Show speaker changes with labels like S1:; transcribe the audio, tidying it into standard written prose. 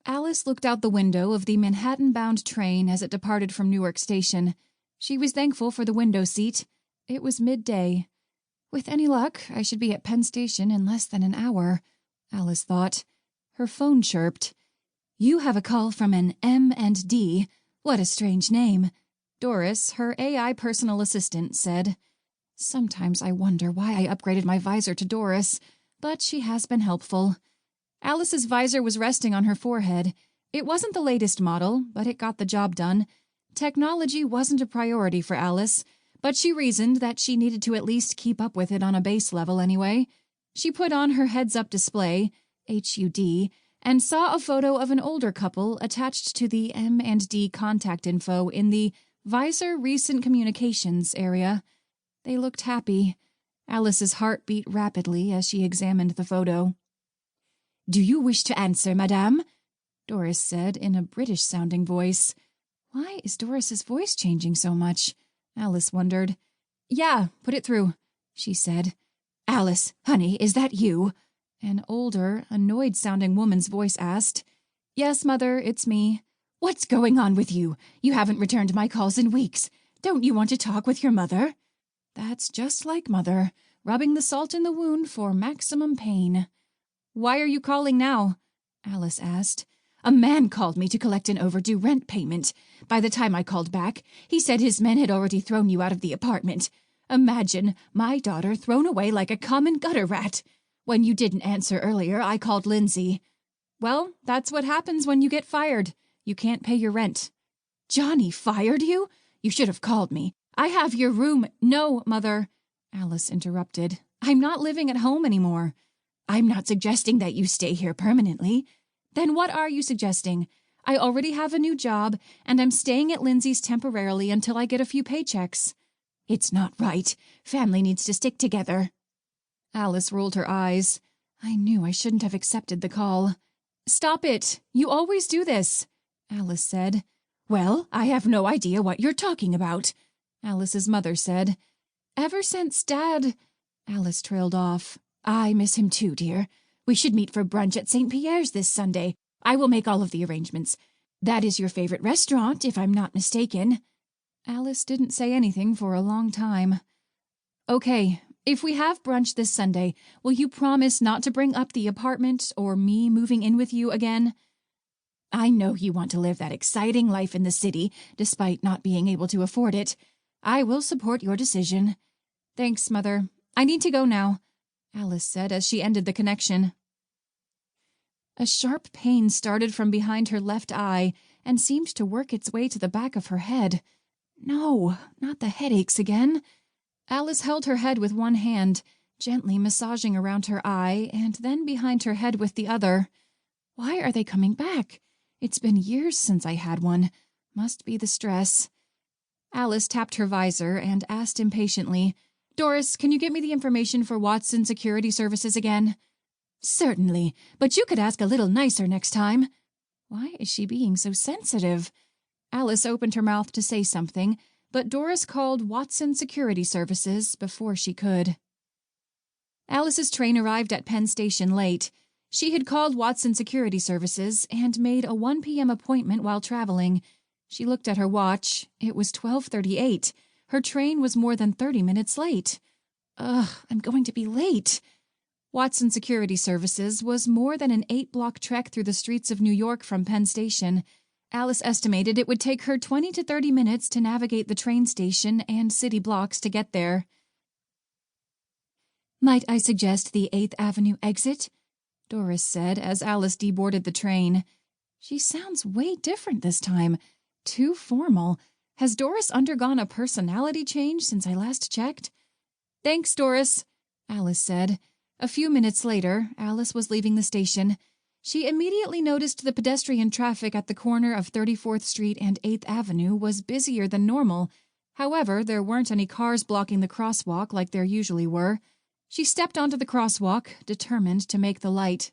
S1: Alice looked out the window of the Manhattan-bound train as it departed from Newark Station. She was thankful for the window seat. It was midday. With any luck, I should be at Penn Station in less than an hour, Alice thought. Her phone chirped. You have a call from an M&D. What a strange name. Doris, her AI personal assistant, said. Sometimes I wonder why I upgraded my visor to Doris, but she has been helpful. Alice's visor was resting on her forehead. It wasn't the latest model, but it got the job done. Technology wasn't a priority for Alice, but she reasoned that she needed to at least keep up with it on a base level anyway. She put on her heads-up display, HUD, and saw a photo of an older couple attached to the M&D contact info in the Visor Recent Communications area. They looked happy. Alice's heart beat rapidly as she examined the photo. Do you wish to answer, madame? Doris said in a British-sounding voice. Why is Doris's voice changing so much? Alice wondered. Yeah, put it through, she said. Alice, honey, is that you? An older, annoyed-sounding woman's voice asked. Yes, Mother, it's me. What's going on with you? You haven't returned my calls in weeks. Don't you want to talk with your mother? That's just like Mother, rubbing the salt in the wound for maximum pain. Why are you calling now? Alice asked. A man called me to collect an overdue rent payment. By the time I called back, he said his men had already thrown you out of the apartment. Imagine my daughter thrown away like a common gutter rat. When you didn't answer earlier, I called Lindsay. Well, that's what happens when you get fired. You can't pay your rent. Johnny fired you? You should have called me. I have your room. No, Mother, Alice interrupted. I'm not living at home anymore. I'm not suggesting that you stay here permanently. Then what are you suggesting? I already have a new job, and I'm staying at Lindsay's temporarily until I get a few paychecks. It's not right. Family needs to stick together. Alice rolled her eyes. I knew I shouldn't have accepted the call. Stop it. You always do this, Alice said. Well, I have no idea what you're talking about, Alice's mother said. Ever since Dad... Alice trailed off. I miss him too, dear. We should meet for brunch at St. Pierre's this Sunday. I will make all of the arrangements. That is your favorite restaurant, if I'm not mistaken. Alice didn't say anything for a long time. Okay, if we have brunch this Sunday, will you promise not to bring up the apartment or me moving in with you again? I know you want to live that exciting life in the city, despite not being able to afford it. I will support your decision. Thanks, Mother. I need to go now, Alice said as she ended the connection. A sharp pain started from behind her left eye and seemed to work its way to the back of her head. No, not the headaches again. Alice held her head with one hand, gently massaging around her eye and then behind her head with the other. Why are they coming back? It's been years since I had one. Must be the stress. Alice tapped her visor and asked impatiently, Doris, can you get me the information for Watson Security Services again? Certainly, but you could ask a little nicer next time. Why is she being so sensitive? Alice opened her mouth to say something, but Doris called Watson Security Services before she could. Alice's train arrived at Penn Station late. She had called Watson Security Services and made a 1 p.m. appointment while traveling. She looked at her watch. It was 12:38. Her train was more than 30 minutes late. Ugh, I'm going to be late. Watson Security Services was more than an 8-block trek through the streets of New York from Penn Station. Alice estimated it would take her 20 to 30 minutes to navigate the train station and city blocks to get there. Might I suggest the 8th Avenue exit? Doris said as Alice deboarded the train. She sounds way different this time. Too formal. Has Doris undergone a personality change since I last checked? Thanks, Doris, Alice said. A few minutes later, Alice was leaving the station. She immediately noticed the pedestrian traffic at the corner of 34th Street and 8th Avenue was busier than normal. However, there weren't any cars blocking the crosswalk like there usually were. She stepped onto the crosswalk, determined to make the light